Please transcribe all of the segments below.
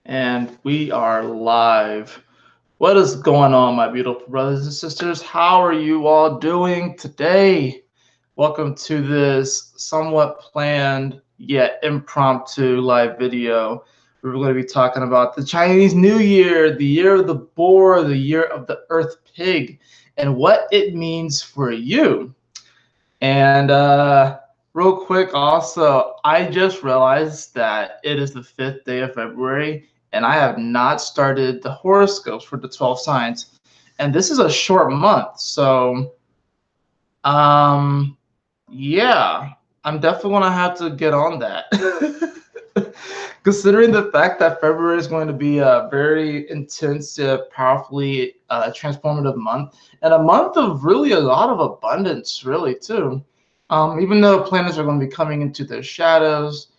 And we are live. What is going on, my beautiful brothers and sisters? How are you all doing today? Welcome to this somewhat planned yet impromptu live video. We're going to be talking about the Chinese New Year, the year of the boar, the year of the earth pig, and what it means for you. And real quick, also, I just realized that it is the 5th day of February, and I have not started the horoscopes for the 12 signs. And this is a short month, so yeah, I'm definitely gonna have to get on that. Considering the fact that February is going to be a very intense, powerfully transformative month, and a month of really a lot of abundance, really too. Even though planets are going to be coming into their shadows,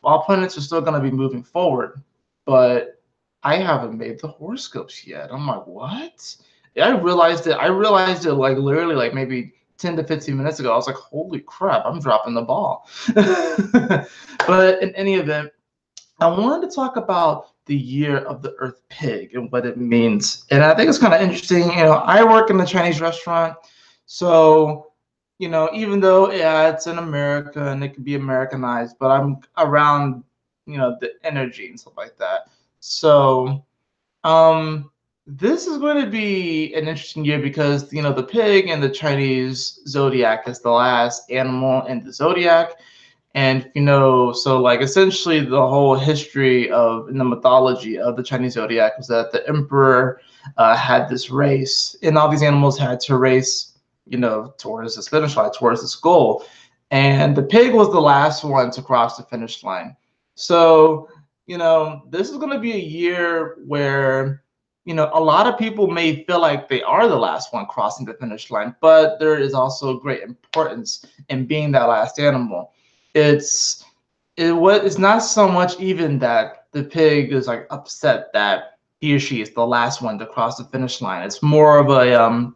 while planets are still going to be moving forward. But I haven't made the horoscopes yet. I'm like, what? Yeah, I realized it. I realized it like literally like maybe 10 to 15 minutes ago. I was like, holy crap, I'm dropping the ball. But in any event, I wanted to talk about the year of the earth pig and what it means. And I think it's kind of interesting. I work in a Chinese restaurant. So, even though, yeah, it's in America and it can be Americanized, but I'm around, the energy and stuff like that. So, this is going to be an interesting year because, the pig and the Chinese zodiac is the last animal in the zodiac. And so like essentially the whole history of in the mythology of the Chinese zodiac was that the emperor had this race, and all these animals had to race, towards this finish line, towards this goal. And the pig was the last one to cross the finish line. So, this is going to be a year where, a lot of people may feel like they are the last one crossing the finish line, but there is also great importance in being that last animal. It's not so much even that the pig is like upset that he or she is the last one to cross the finish line. It's more of a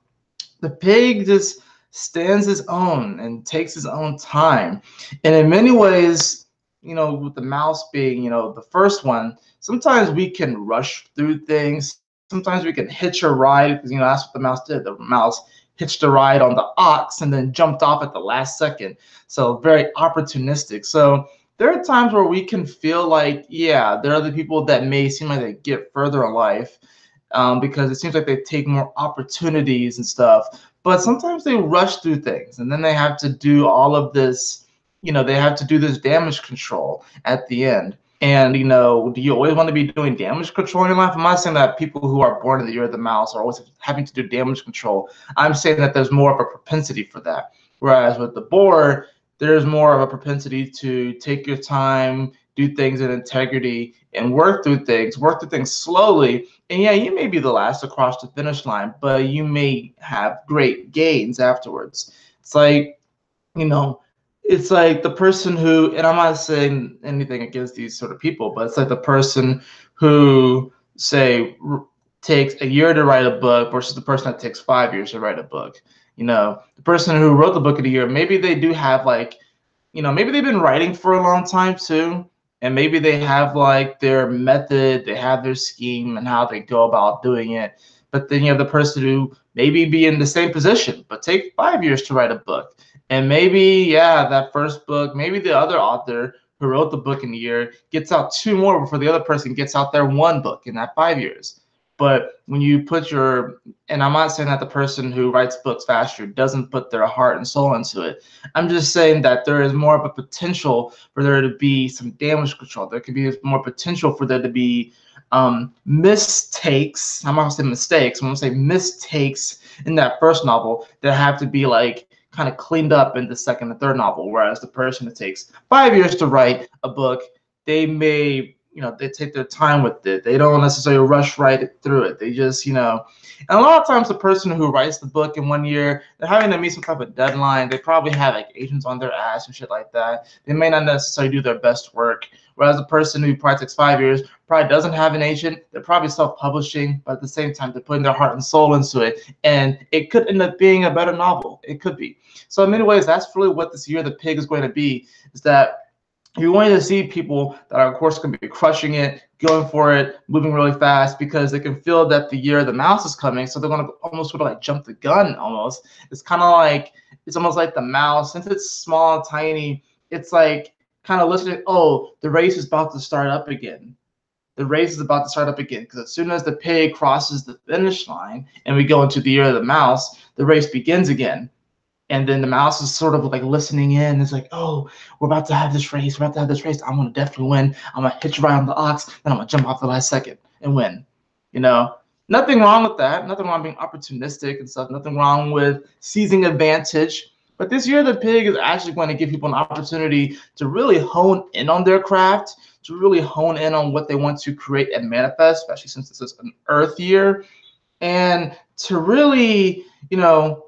the pig just stands his own and takes his own time. And in many ways, with the mouse being, the first one, sometimes we can rush through things. Sometimes we can hitch a ride because, that's what the mouse did. The mouse hitched a ride on the ox and then jumped off at the last second. So very opportunistic. So there are times where we can feel like, yeah, there are the people that may seem like they get further in life because it seems like they take more opportunities and stuff. But sometimes they rush through things and then they have to do all of this, they have to do this damage control at the end. And, do you always want to be doing damage control in your life? I'm not saying that people who are born in the year of the mouse are always having to do damage control. I'm saying that there's more of a propensity for that. Whereas with the boar, there's more of a propensity to take your time, do things in integrity, and work through things slowly. And yeah, you may be the last to cross the finish line, but you may have great gains afterwards. It's like, it's like the person who, and I'm not saying anything against these sort of people, but it's like the person who, say, takes a year to write a book versus the person that takes 5 years to write a book. The person who wrote the book in a year, maybe they do have like, maybe they've been writing for a long time too, and maybe they have like their method, they have their scheme and how they go about doing it. But then you have the person who maybe be in the same position, but take 5 years to write a book. And maybe, yeah, that first book, maybe the other author who wrote the book in a year gets out 2 more before the other person gets out their 1 book in that 5 years. But when you put and I'm not saying that the person who writes books faster doesn't put their heart and soul into it. I'm just saying that there is more of a potential for there to be some damage control. There could be more potential for there to be mistakes. I'm not gonna say mistakes. I'm gonna say mistakes in that first novel that have to be like kind of cleaned up in the second and third novel. Whereas the person that takes 5 years to write a book, they may, they take their time with it. They don't necessarily rush right through it. They just, and a lot of times the person who writes the book in 1 year, they're having to meet some type of deadline. They probably have like agents on their ass and shit like that. They may not necessarily do their best work. Whereas the person who probably takes 5 years probably doesn't have an agent. They're probably self-publishing, but at the same time, they're putting their heart and soul into it. And it could end up being a better novel. It could be. So in many ways, that's really what this year of the pig is going to be, is that you want to see people that are, of course, going to be crushing it, going for it, moving really fast because they can feel that the year of the mouse is coming. So they're going to almost sort of like jump the gun almost. It's kind of like, it's almost like the mouse, since it's small and tiny, it's like kind of listening, oh, the race is about to start up again. The race is about to start up again because as soon as the pig crosses the finish line and we go into the year of the mouse, the race begins again. And then the mouse is sort of like listening in. It's like, oh, we're about to have this race. We're about to have this race. I'm going to definitely win. I'm going to hitch right on the ox. Then I'm going to jump off the last second and win. You know, nothing wrong with that. Nothing wrong being opportunistic and stuff. Nothing wrong with seizing advantage. But this year, the pig is actually going to give people an opportunity to really hone in on their craft, to really hone in on what they want to create and manifest, especially since this is an earth year, and to really, you know,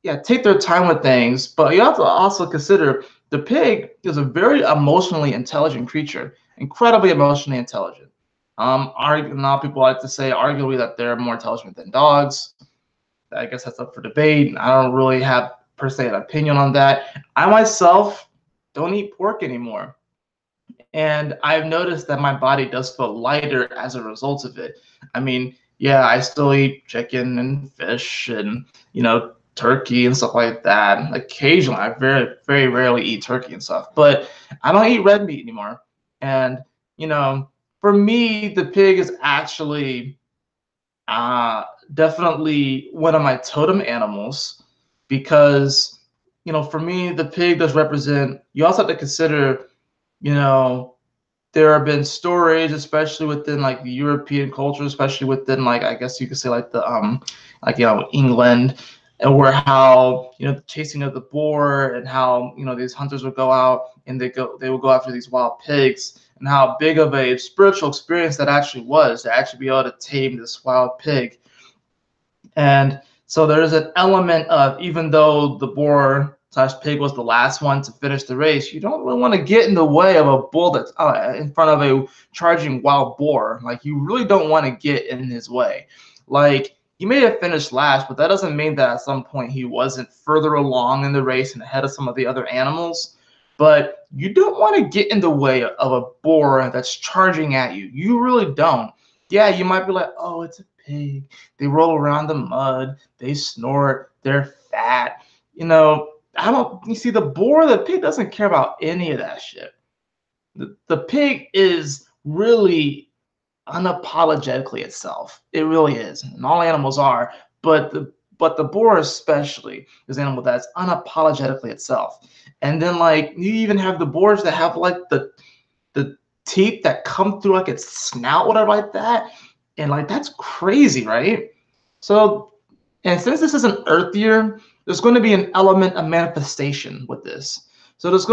yeah, take their time with things. But you have to also consider the pig is a very emotionally intelligent creature, incredibly emotionally intelligent. Now people like to say arguably that they're more intelligent than dogs. I guess that's up for debate. I don't really have per se an opinion on that. I myself don't eat pork anymore. And I've noticed that my body does feel lighter as a result of it. I mean, yeah, I still eat chicken and fish and, you know, turkey and stuff like that. Occasionally, I very, very rarely eat turkey and stuff, but I don't eat red meat anymore. And, you know, for me, the pig is actually definitely one of my totem animals because, you know, for me, the pig does represent, you also have to consider, you know, there have been stories, especially within like the European culture, especially within like, I guess you could say like the like, you know, England, and where how, you know, the chasing of the boar and how, you know, these hunters would go out and they would go after these wild pigs, and how big of a spiritual experience that actually was to actually be able to tame this wild pig. And so there's an element of, even though the boar slash pig was the last one to finish the race, you don't really want to get in the way of a bull that's in front of a charging wild boar. Like, you really don't want to get in his way. Like, he may have finished last, but that doesn't mean that at some point he wasn't further along in the race and ahead of some of the other animals. But you don't want to get in the way of a boar that's charging at you. You really don't. Yeah, you might be like, oh, it's a pig. They roll around the mud. They snort. They're fat. You know, I don't. You see, the boar, the pig doesn't care about any of that shit. The pig is really unapologetically itself. It really is, and all animals are. But the boar especially is an animal that's unapologetically itself. And then like you even have the boars that have like the teeth that come through like its snout, whatever like that. And like that's crazy, right? So, and since this is an earth year, there's going to be an element of manifestation with this. So there's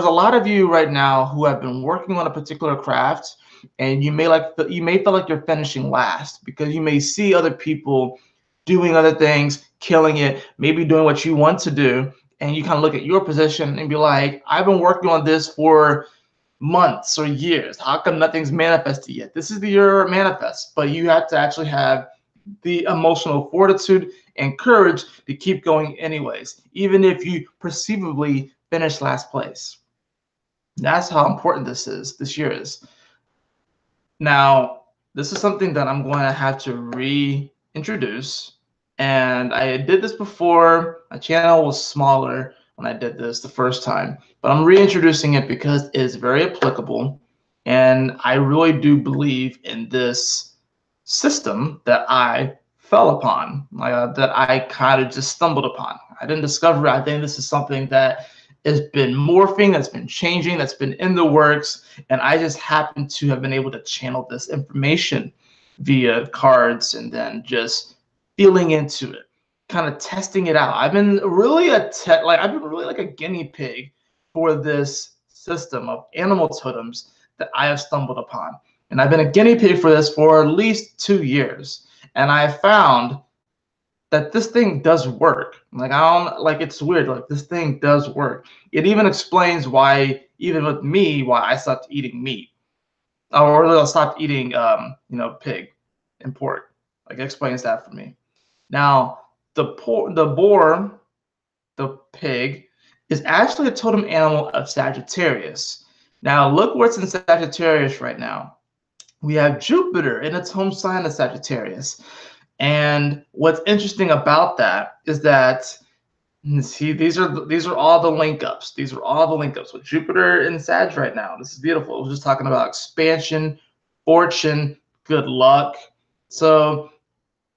a lot of you right now who have been working on a particular craft, and you may feel like you're finishing last because you may see other people doing other things, killing it, maybe doing what you want to do, and you kind of look at your position and be like, I've been working on this for months or years. How come nothing's manifested yet? This is the year it manifests, but you have to actually have the emotional fortitude and courage to keep going anyways, even if you perceivably finish last place. That's how important this year is. Now, this is something that I'm going to have to reintroduce. And I did this before. My channel was smaller when I did this the first time, but I'm reintroducing it because it is very applicable. And I really do believe in this system that I fell upon, that I kind of just stumbled upon. I didn't discover it. I think this is something that has been morphing, that's been changing, that's been in the works, and I just happen to have been able to channel this information via cards and then just feeling into it, kind of testing it out. I've been really like a guinea pig for this system of animal totems that I have stumbled upon. And I've been a guinea pig for this for at least 2 years. And I found that this thing does work. Like, I don't, like, it's weird. Like, this thing does work. It even explains why, even with me, why I stopped eating meat, or I stopped eating, you know, pig and pork. Like, it explains that for me. Now, the boar, the pig, is actually a totem animal of Sagittarius. Now, look what's in Sagittarius right now. We have Jupiter in its home sign of Sagittarius. And what's interesting about that is that, see, these are all the link ups. These are all the link ups with Jupiter in Sag right now. This is beautiful. We're just talking about expansion, fortune, good luck. So,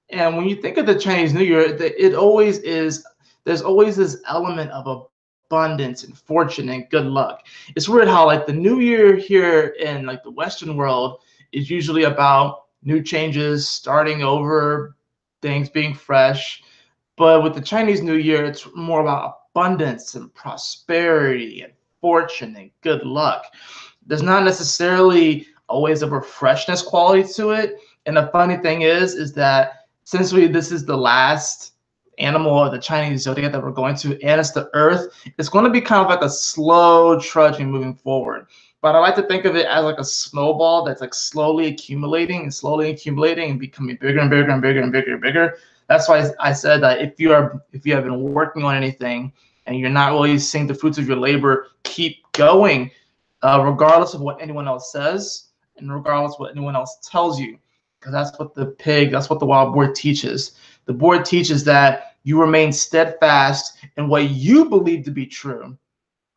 and when you think of the Chinese New Year, it always is. There's always this element of abundance and fortune and good luck. It's weird how like the New Year here in like the Western world is usually about new changes, starting over, things being fresh. But with the Chinese New Year, it's more about abundance and prosperity and fortune and good luck. There's not necessarily always a refreshness quality to it. And the funny thing is that since this is the last animal of the Chinese zodiac that we're going to, and it's the Earth, it's going to be kind of like a slow trudging moving forward. But I like to think of it as like a snowball that's like slowly accumulating and becoming bigger and bigger and bigger and bigger and bigger. That's why I said that if you have been working on anything and you're not really seeing the fruits of your labor, keep going, regardless of what anyone else says and regardless of what anyone else tells you, because that's what the wild board teaches. The board teaches that you remain steadfast in what you believe to be true,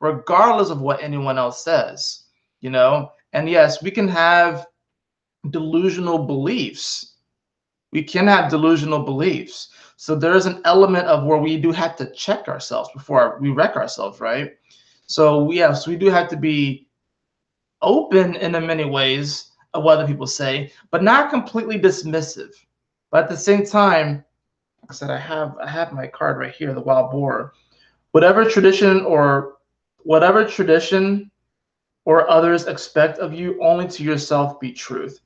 regardless of what anyone else says. You know, and yes, we can have delusional beliefs. We can have delusional beliefs. So there's an element of where we do have to check ourselves before we wreck ourselves, right? So yes, we do have to be open in many ways of what other people say, but not completely dismissive. But at the same time, like I said, I have my card right here, the wild boar. Whatever tradition or others expect of you, only to yourself be truth.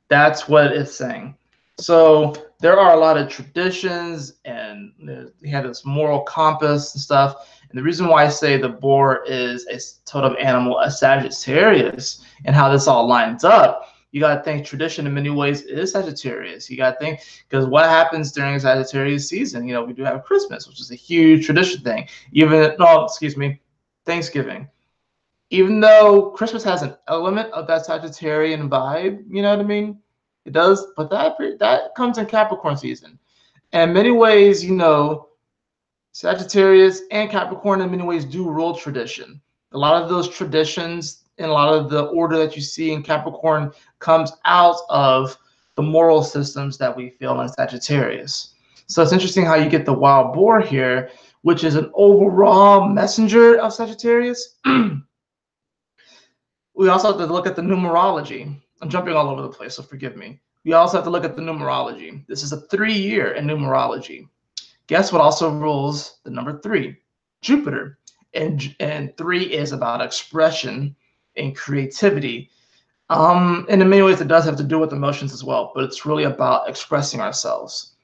That's what it's saying. So there are a lot of traditions, and they have this moral compass and stuff. And the reason why I say the boar is a totem animal, a Sagittarius, and how this all lines up, you got to think tradition in many ways is Sagittarius. You got to think, because what happens during Sagittarius season? You know, we do have Christmas, which is a huge tradition thing. Thanksgiving. Even though Christmas has an element of that Sagittarian vibe, you know what I mean? It does, but that comes in Capricorn season. And in many ways, you know, Sagittarius and Capricorn in many ways do rule tradition. A lot of those traditions and a lot of the order that you see in Capricorn comes out of the moral systems that we feel in Sagittarius. So it's interesting how you get the wild boar here, which is an overall messenger of Sagittarius. We also have to look at the numerology. I'm jumping all over the place, so forgive me. We also have to look at the numerology. This is a 3-year in numerology. Guess what also rules the number 3? Jupiter. And 3 is about expression and creativity. And in many ways, it does have to do with emotions as well, but it's really about expressing ourselves.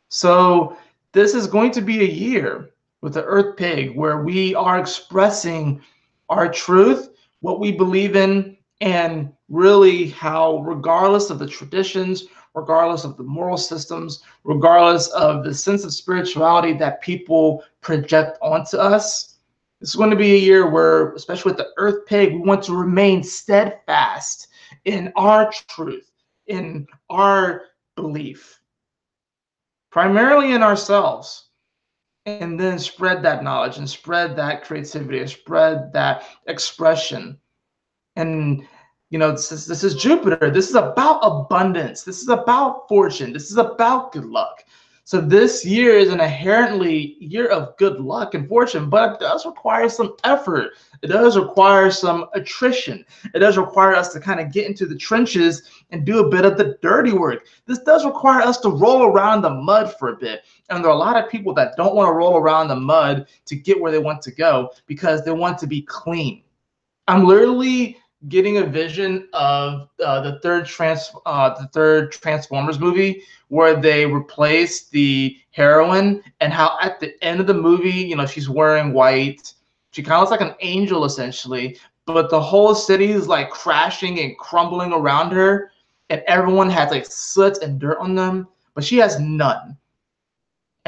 So this is going to be a year with the Earth Pig where we are expressing our truth, what we believe in, and really how, regardless of the traditions, regardless of the moral systems, regardless of the sense of spirituality that people project onto us, this is going to be a year where, especially with the Earth Pig, we want to remain steadfast in our truth, in our belief, primarily in ourselves, and then spread that knowledge and spread that creativity and spread that expression. And you know, this is Jupiter. This is about abundance. This is about fortune. This is about good luck. So this year is an inherently year of good luck and fortune, but it does require some effort. It does require some attrition. It does require us to kind of get into the trenches and do a bit of the dirty work. This does require us to roll around the mud for a bit. And there are a lot of people that don't want to roll around the mud to get where they want to go because they want to be clean. I'm literally getting a vision of the third Transformers movie where they replace the heroine, and how at the end of the movie, you know, she's wearing white. She kind of looks like an angel essentially, but the whole city is like crashing and crumbling around her, and everyone has like soot and dirt on them, but she has none.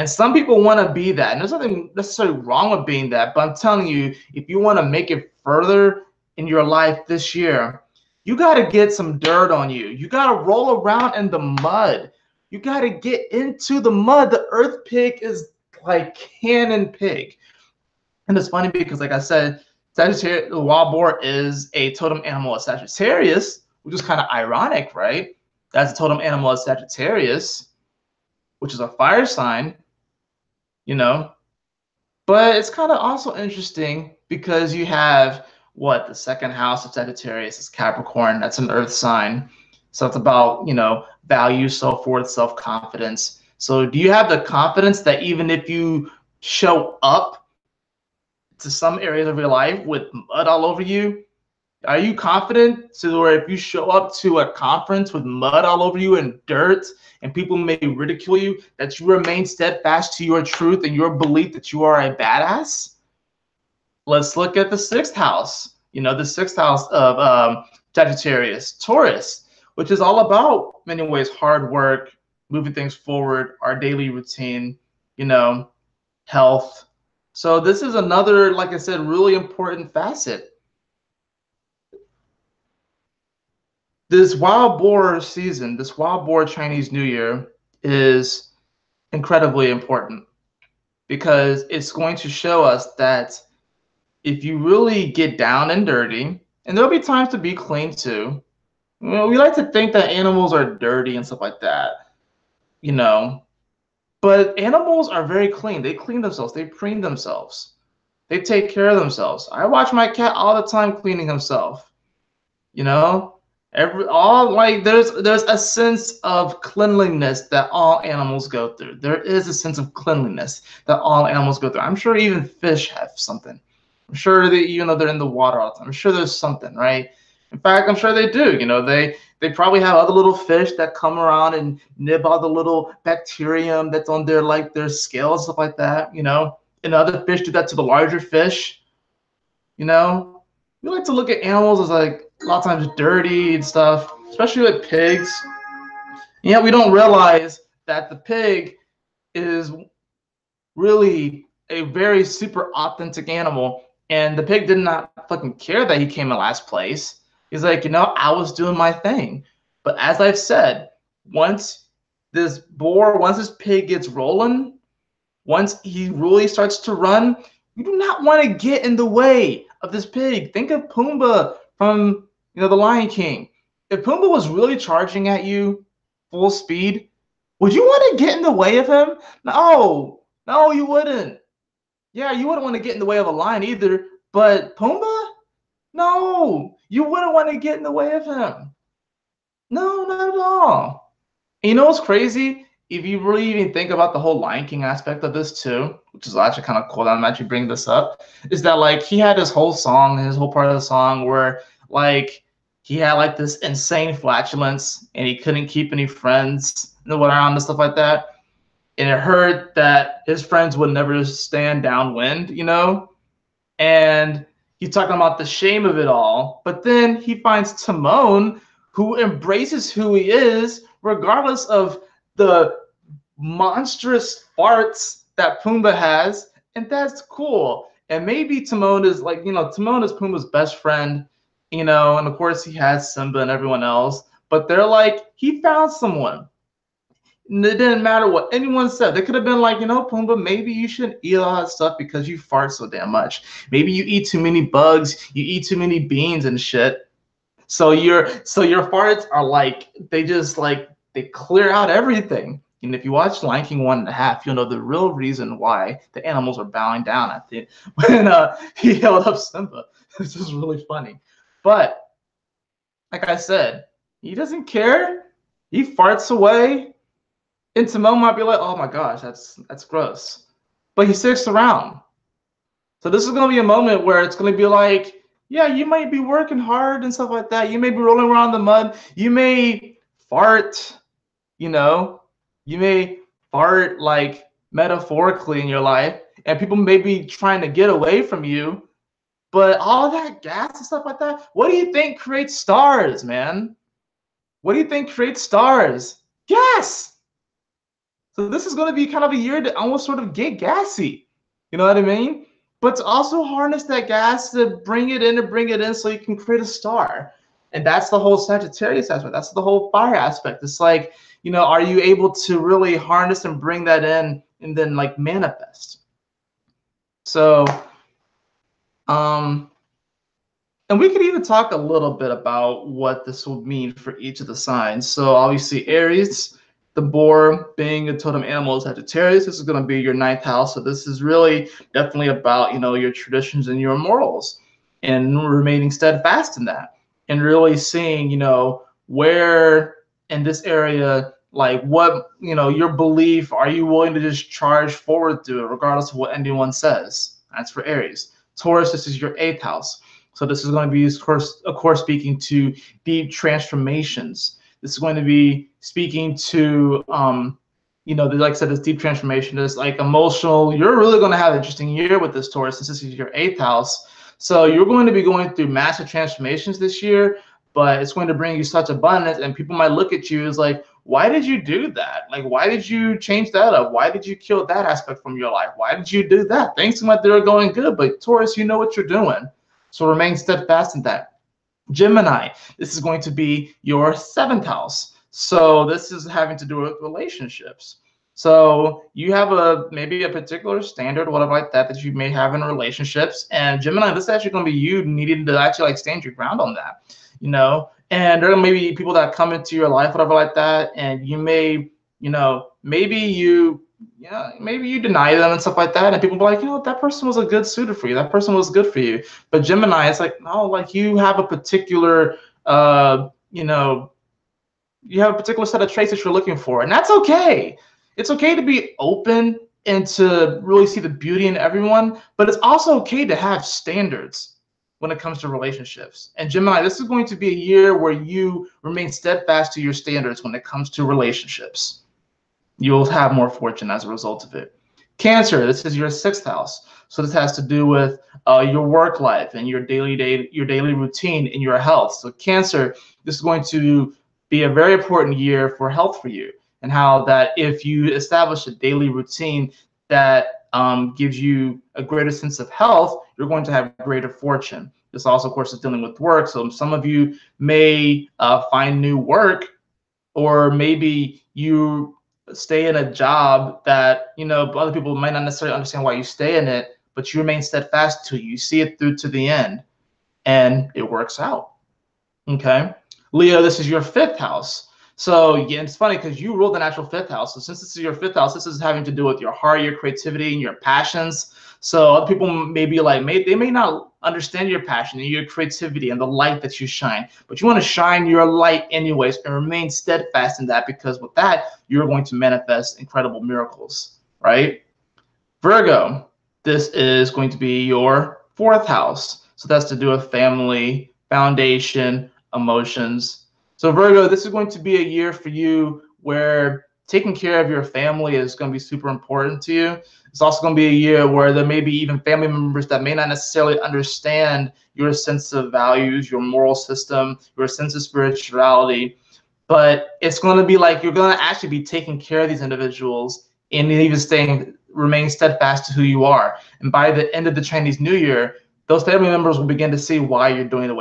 And some people want to be that. And there's nothing necessarily wrong with being that. But I'm telling you, if you want to make it further in your life this year, you got to get some dirt on you. You got to roll around in the mud. You got to get into the mud. The earth pig is like cannon pig. And it's funny because, like I said, Sagittarius, the wild boar is a totem animal of Sagittarius, which is kind of ironic, right? That's a totem animal of Sagittarius, which is a fire sign, you know. But it's kind of also interesting because you have what the second house of Sagittarius is Capricorn. That's an earth sign. So it's about, you know, value, self-worth, self-confidence. So do you have the confidence that even if you show up to some areas of your life with mud all over you, are you confident to where if you show up to a conference with mud all over you and dirt and people may ridicule you, that you remain steadfast to your truth and your belief that you are a badass? Let's look at the sixth house. You know, the sixth house of Sagittarius, Taurus, which is all about, in many ways, hard work, moving things forward, our daily routine, you know, health. So this is another, like I said, really important facet. This wild boar season, this wild boar Chinese New Year is incredibly important because it's going to show us that if you really get down and dirty, and there'll be times to be clean too. You know, we like to think that animals are dirty and stuff like that, you know, but animals are very clean. They clean themselves. They preen themselves. They take care of themselves. I watch my cat all the time cleaning himself, you know. There's a sense of cleanliness that all animals go through. There is a sense of cleanliness that all animals go through. I'm sure even fish have something. I'm sure that, you know, they're in the water all the time. I'm sure there's something, right? In fact, I'm sure they do. You know, they probably have other little fish that come around and nib all the little bacterium that's on their their scales, stuff like that. You know, and other fish do that to the larger fish. You know, we like to look at animals as like a lot of times dirty and stuff, especially with pigs. And yet we don't realize that the pig is really a very super authentic animal. And the pig did not fucking care that he came in last place. He's like, you know, I was doing my thing. But as I've said, once this pig gets rolling, once he really starts to run, you do not want to get in the way of this pig. Think of Pumbaa from, you know, The Lion King. If Pumbaa was really charging at you full speed, would you want to get in the way of him? No, you wouldn't. Yeah, you wouldn't want to get in the way of a lion either. But Pumbaa? No, you wouldn't want to get in the way of him. No, not at all. And you know what's crazy? If you really even think about the whole Lion King aspect of this too, which is actually kind of cool that I'm actually bringing this up, is that like he had his whole song, his whole part of the song where like he had like this insane flatulence and he couldn't keep any friends around and stuff like that. And it hurt that his friends would never stand downwind, you know? And he's talking about the shame of it all. But then he finds Timon, who embraces who he is, regardless of the monstrous farts that Pumbaa has, and that's cool. And maybe Timon is like, you know, Timon is Pumbaa's best friend, you know, and of course he has Simba and everyone else, but they're like, he found someone. And it didn't matter what anyone said. They could have been like, you know, Pumbaa, maybe you shouldn't eat all that stuff because you fart so damn much. Maybe you eat too many bugs, you eat too many beans and shit. So your farts are like, they just like, they clear out everything. And if you watch Lion King 1.5, you'll know the real reason why the animals were bowing down at the when he held up Simba. It's just really funny. But like I said, he doesn't care. He farts away. And Timon might be like, oh my gosh, that's gross. But he sticks around. So this is gonna be a moment where it's gonna be like, yeah, you might be working hard and stuff like that. You may be rolling around in the mud. You may fart, you know, you may fart like metaphorically in your life, and people may be trying to get away from you. But all that gas and stuff like that, what do you think creates stars, man? What do you think creates stars? Gas! So this is going to be kind of a year to almost sort of get gassy. You know what I mean? But to also harness that gas to bring it in so you can create a star. And that's the whole Sagittarius aspect. That's the whole fire aspect. It's like, you know, are you able to really harness and bring that in and then like manifest? So, and we could even talk a little bit about what this will mean for each of the signs. So obviously Aries, the boar being a totem animal is Sagittarius. This is going to be your 9th house. So this is really definitely about, you know, your traditions and your morals and remaining steadfast in that and really seeing, you know, where in this area, like what, you know, your belief, are you willing to just charge forward through it regardless of what anyone says? That's for Aries. Taurus, this is your 8th house. So this is going to be, of course, speaking to deep transformations. This is going to be speaking to, you know, like I said, this deep transformation, this like emotional. You're really going to have an interesting year with this Taurus, since this is your 8th house. So you're going to be going through massive transformations this year, but it's going to bring you such abundance, and people might look at you as like, why did you do that? Like, why did you change that up? Why did you kill that aspect from your life? Why did you do that? Things seem like they're going good, but Taurus, you know what you're doing. So remain steadfast in that. Gemini, this is going to be your 7th house. So this is having to do with relationships. So you have maybe a particular standard, whatever like that you may have in relationships. And Gemini, this is actually going to be you needing to actually like stand your ground on that, you know. And there are maybe people that come into your life, whatever like that, and you may, you know, maybe you deny them and stuff like that, and people be like, you know, that person was a good suitor for you. That person was good for you. But Gemini, it's like, no, like you have a particular, you know, you have a particular set of traits that you're looking for, and that's okay. It's okay to be open and to really see the beauty in everyone, but it's also okay to have standards when it comes to relationships. And Gemini, this is going to be a year where you remain steadfast to your standards when it comes to relationships. You'll have more fortune as a result of it. Cancer, this is your 6th house. So this has to do with your work life and your daily routine and your health. So Cancer, this is going to be a very important year for health for you, and how that if you establish a daily routine that gives you a greater sense of health, you're going to have greater fortune. This also, of course, is dealing with work. So some of you may find new work, or maybe you stay in a job that, you know, other people might not necessarily understand why you stay in it, but you remain steadfast to it. You see it through to the end, and it works out. Okay, Leo, this is your 5th house. So yeah, it's funny because you rule the natural 5th house. So since this is your 5th house, this is having to do with your heart, your creativity, and your passions. So other people may be like, they may not understand your passion and your creativity and the light that you shine, but you want to shine your light anyways and remain steadfast in that, because with that, you're going to manifest incredible miracles, right? Virgo, this is going to be your 4th house. So that's to do with family, foundation, emotions. So Virgo, this is going to be a year for you where taking care of your family is going to be super important to you. It's also going to be a year where there may be even family members that may not necessarily understand your sense of values, your moral system, your sense of spirituality. But it's going to be like you're going to actually be taking care of these individuals and even remain steadfast to who you are. And by the end of the Chinese New Year, those family members will begin to see why you're doing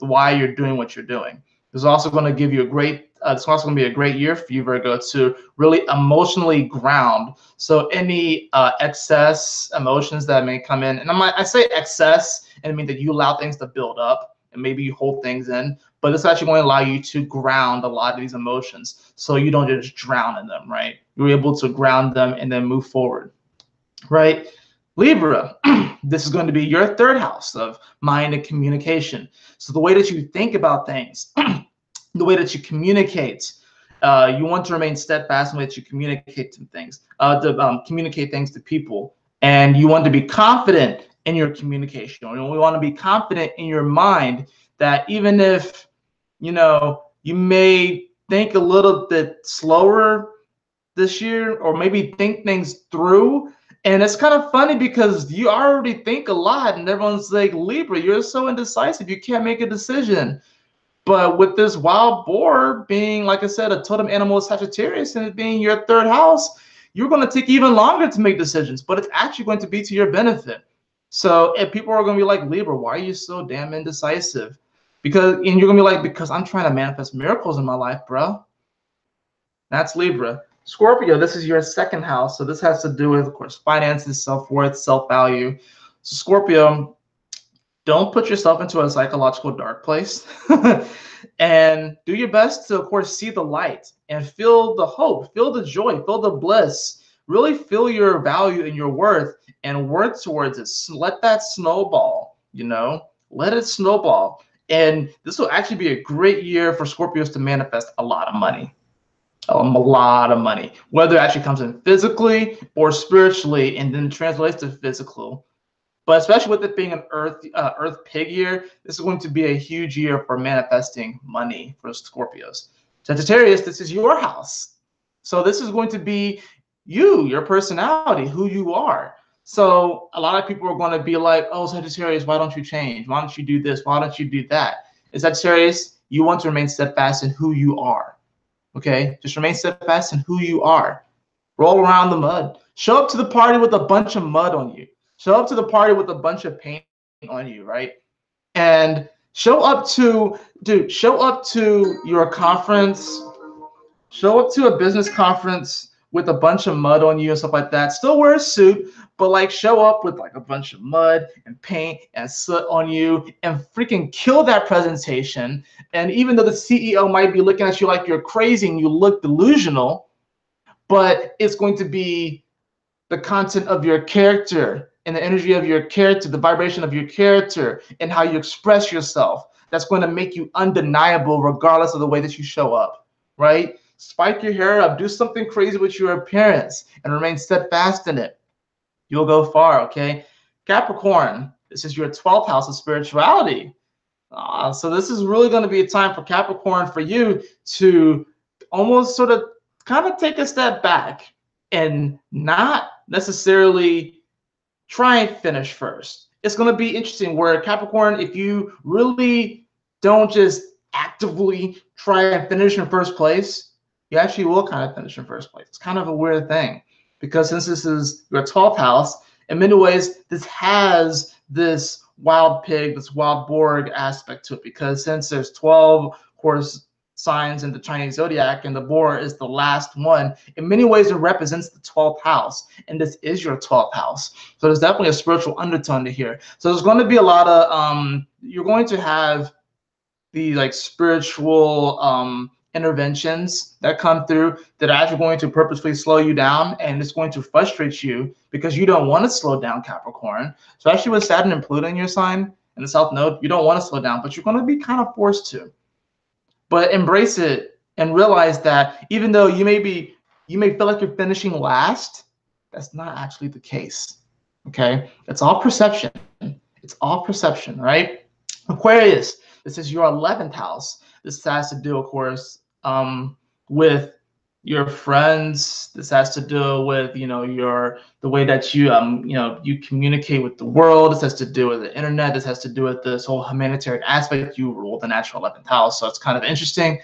why you're doing what you're doing. This is also going to give you a great. It's also going to be a great year for you, Virgo, to really emotionally ground. So any excess emotions that may come in, and I say excess, and I mean that you allow things to build up and maybe you hold things in, but it's actually going to allow you to ground a lot of these emotions, so you don't just drown in them, right? You're able to ground them and then move forward, right? Libra, this is going to be your 3rd house of mind and communication. So the way that you think about things, the way that you communicate, you want to remain steadfast in the way that you communicate things to people, and you want to be confident in your communication. We want to be confident in your mind that even if, you know, you may think a little bit slower this year, or maybe think things through. And it's kind of funny because you already think a lot, and everyone's like, Libra, you're so indecisive, you can't make a decision. But with this wild boar being, like I said, a totem animal of Sagittarius, and it being your 3rd house, you're going to take even longer to make decisions, but it's actually going to be to your benefit. So if people are going to be like, Libra, why are you so damn indecisive? Because, and you're going to be like, because I'm trying to manifest miracles in my life, bro. That's Libra. Scorpio, this is your second house. So this has to do with, of course, finances, self-worth, self-value. So Scorpio, don't put yourself into a psychological dark place. And do your best to, of course, see the light and feel the hope, feel the joy, feel the bliss. Really feel your value and your worth and work towards it. Let that snowball, you know, let it snowball. And this will actually be a great year for Scorpios to manifest a lot of money. A lot of money, whether it actually comes in physically or spiritually and then translates to physical. But especially with it being an Earth pig year, this is going to be a huge year for manifesting money for Scorpios. Sagittarius, this is your house. So this is going to be you, your personality, who you are. So a lot of people are going to be like, oh, Sagittarius, why don't you change? Why don't you do this? Why don't you do that? And Sagittarius, you want to remain steadfast in who you are. Okay? Just remain steadfast in who you are. Roll around the mud. Show up to the party with a bunch of mud on you. Show up to the party with a bunch of paint on you, right? And show up to your conference. Show up to a business conference with a bunch of mud on you and stuff like that. Still wear a suit, but like show up with like a bunch of mud and paint and soot on you and freaking kill that presentation. And even though the CEO might be looking at you like you're crazy and you look delusional, but it's going to be the content of your character and the energy of your character, the vibration of your character, and how you express yourself. That's going to make you undeniable regardless of the way that you show up, right? Spike your hair up, do something crazy with your appearance, and remain steadfast in it. You'll go far, okay? Capricorn, this is your 12th house of spirituality. So this is really going to be a time for Capricorn for you to almost sort of kind of take a step back and not necessarily try and finish first. It's going to be interesting where Capricorn, if you really don't just actively try and finish in first place, you actually will kind of finish in first place. It's kind of a weird thing because since this is your 12th house, in many ways, this has this wild pig, this wild boar aspect to it because since there's 12, of course, signs in the Chinese zodiac and the boar is the last one, in many ways it represents the 12th house, and this is your 12th house. So there's definitely a spiritual undertone to here. So there's going to be a lot of you're going to have the like spiritual interventions that come through that are actually going to purposefully slow you down, and it's going to frustrate you because you don't want to slow down, Capricorn. So actually with Saturn and Pluto in your sign in the South Node, you don't want to slow down, but you're going to be kind of forced to. But embrace it and realize that even though you may feel like you're finishing last, that's not actually the case. Okay? It's all perception. It's all perception, right? Aquarius, this is your 11th house. This has to do, of course, with your friends. This has to do with, the way that you, you communicate with the world. This has to do with the internet. This has to do with this whole humanitarian aspect. You rule the natural 11th house. So it's kind of interesting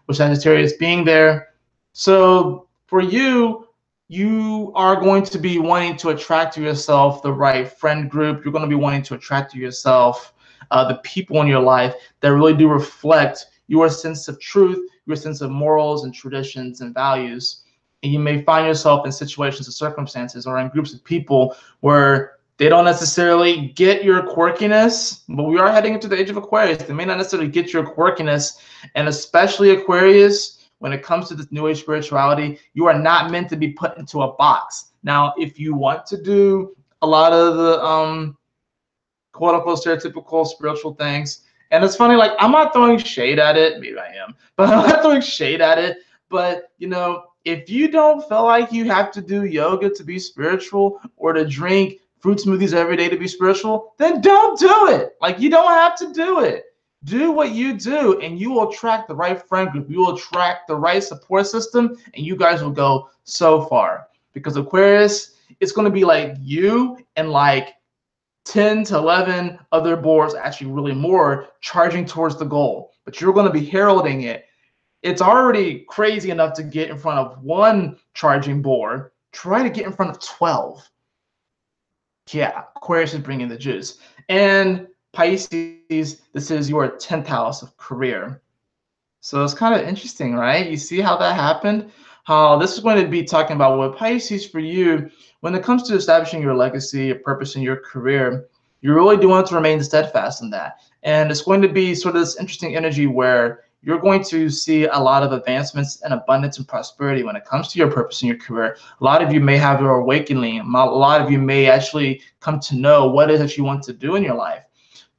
with Sagittarius being there. So for you, you are going to be wanting to attract to yourself the right friend group. You're going to be wanting to attract to yourself the people in your life that really do reflect your sense of truth, your sense of morals and traditions and values. And you may find yourself in situations or circumstances or in groups of people where they don't necessarily get your quirkiness, but we are heading into the age of Aquarius. They may not necessarily get your quirkiness, and especially Aquarius, when it comes to this new age spirituality, you are not meant to be put into a box. Now, if you want to do a lot of the quote unquote stereotypical spiritual things, and it's funny, like I'm not throwing shade at it, maybe I am, but I'm not throwing shade at it. But if you don't feel like you have to do yoga to be spiritual or to drink fruit smoothies every day to be spiritual, then don't do it. Like, you don't have to do it. Do what you do, and you will attract the right friend group. You will attract the right support system, and you guys will go so far. Because Aquarius, it's going to be like you and like 10 to 11 other boards, actually really more, charging towards the goal. But you're going to be heralding it. It's already crazy enough to get in front of one charging board, try to get in front of 12. Yeah, Aquarius is bringing the juice. And Pisces, this is your 10th house of career. So it's kind of interesting, right? You see how that happened? How this is going to be talking about what Pisces for you, when it comes to establishing your legacy, your purpose in your career, you really do want to remain steadfast in that. And it's going to be sort of this interesting energy where you're going to see a lot of advancements and abundance and prosperity when it comes to your purpose in your career. A lot of you may have your awakening. A lot of you may actually come to know what it is that you want to do in your life.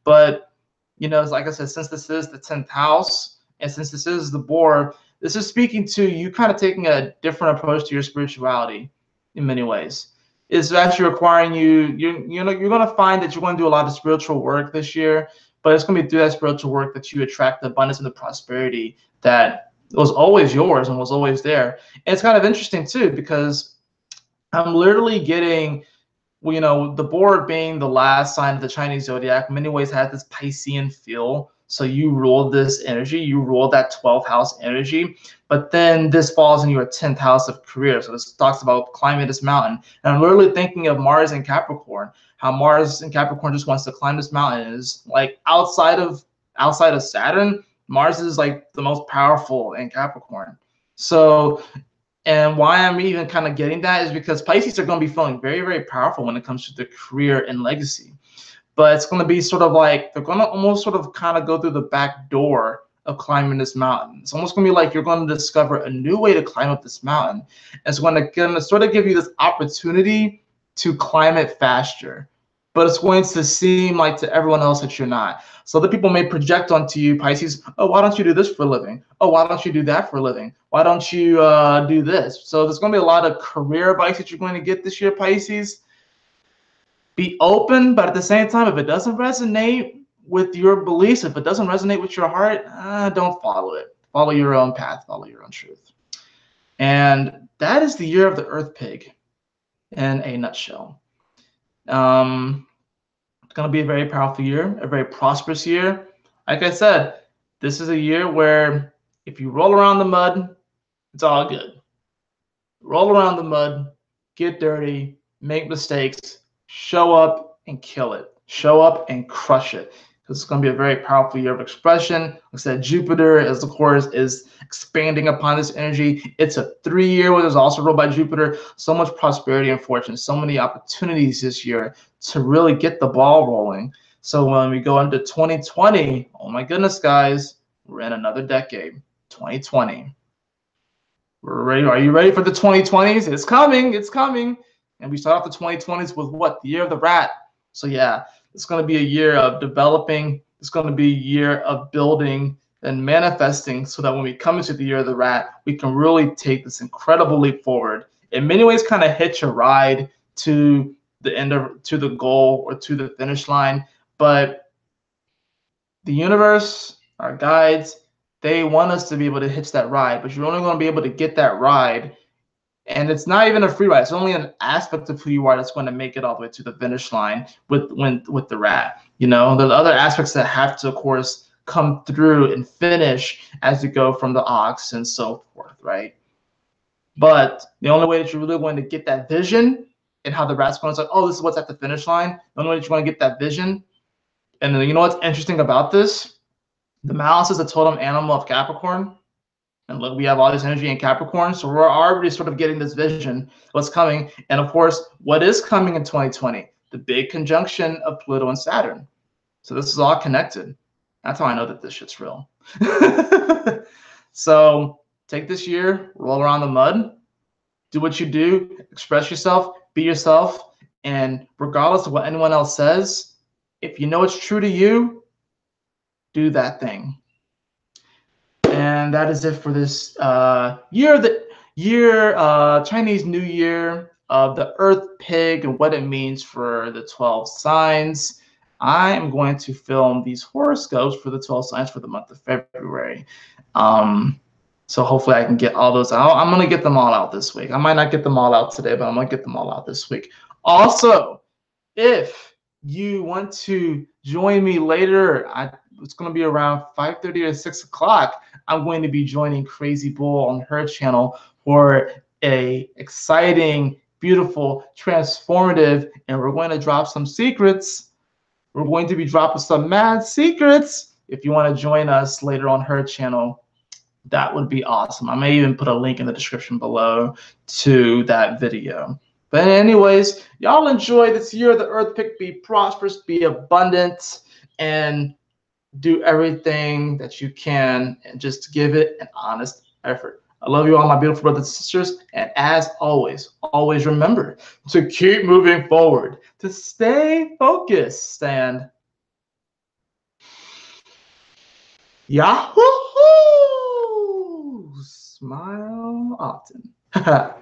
But, you know, like I said, since this is the 10th house, and since this is the board, this is speaking to you kind of taking a different approach to your spirituality in many ways. It's actually requiring you're going to find that you're going to do a lot of spiritual work this year, but it's going to be through that spiritual work that you attract the abundance and the prosperity that was always yours and was always there. And it's kind of interesting too, because I'm literally getting, you know, the board being the last sign of the Chinese zodiac, in many ways has this Piscean feel. So you rule this energy, you rule that 12th house energy, but then this falls in your 10th house of career. So this talks about climbing this mountain. And I'm literally thinking of Mars in Capricorn, how Mars in Capricorn just wants to climb this mountain. Is like outside of Saturn, Mars is like the most powerful in Capricorn. So, and why I'm even kind of getting that is because Pisces are going to be feeling very, very powerful when it comes to their career and legacy. But it's going to be sort of like they're going to almost sort of kind of go through the back door of climbing this mountain. It's almost going to be like you're going to discover a new way to climb up this mountain. And it's going to sort of give you this opportunity to climb it faster. But it's going to seem like to everyone else that you're not. So other people may project onto you, Pisces, oh, why don't you do this for a living? Oh, why don't you do that for a living? Why don't you do this? So there's going to be a lot of career advice that you're going to get this year, Pisces. Be open, but at the same time, if it doesn't resonate with your beliefs, if it doesn't resonate with your heart, don't follow it. Follow your own path, follow your own truth. And that is the year of the Earth Pig in a nutshell. It's going to be a very powerful year, a very prosperous year. Like I said, this is a year where if you roll around the mud, it's all good. Roll around the mud, get dirty, make mistakes, show up and kill it. Show up and crush it. Because it's going to be a very powerful year of expression. Like I said, Jupiter, as of course, is expanding upon this energy. It's a 3-year where there's also ruled by Jupiter. So much prosperity and fortune. So many opportunities this year to really get the ball rolling. So when we go into 2020, oh my goodness, guys, we're in another decade. 2020. We're ready. Are you ready for the 2020s? It's coming. It's coming. And we start off the 2020s with what? The year of the rat. So yeah, it's going to be a year of developing. It's going to be a year of building and manifesting so that when we come into the year of the rat, we can really take this incredible leap forward. In many ways, kind of hitch a ride to the end of, to the goal or to the finish line. But the universe, our guides, they want us to be able to hitch that ride, but you're only going to be able to get that ride. And it's not even a free ride. It's only an aspect of who you are that's going to make it all the way to the finish line with the rat. You know, there's other aspects that have to, of course, come through and finish as you go from the ox and so forth, right? But the only way that you're really going to get that vision and how the rat's going to say, oh, this is what's at the finish line. The only way that you're going to get that vision. And then, you know what's interesting about this? The mouse is a totem animal of Capricorn. And look, we have all this energy in Capricorn, so we're already sort of getting this vision, what's coming. And of course, what is coming in 2020? The big conjunction of Pluto and Saturn. So this is all connected. That's how I know that this shit's real. So take this year, roll around the mud, do what you do, express yourself, be yourself, and regardless of what anyone else says, if you know it's true to you, do that thing. And that is it for this Chinese New Year of the Earth Pig and what it means for the 12 signs. I am going to film these horoscopes for the 12 signs for the month of February. So hopefully I can get all those out. I'm going to get them all out this week. I might not get them all out today, but I'm going to get them all out this week. Also, if you want to join me later, it's going to be around 5:30 or 6 o'clock. I'm going to be joining Crazy Bull on her channel for a exciting beautiful, transformative, and we're going to drop some secrets. We're going to be dropping some mad secrets. If you want to join us later on her channel, that would be awesome. I may even put a link in the description below to that video. But anyways, y'all enjoy this year of the Earth Pick. Be prosperous, be abundant, and do everything that you can, and just give it an honest effort. I love you all, my beautiful brothers and sisters. And as always, always remember to keep moving forward, to stay focused, and Yahoo! Smile often.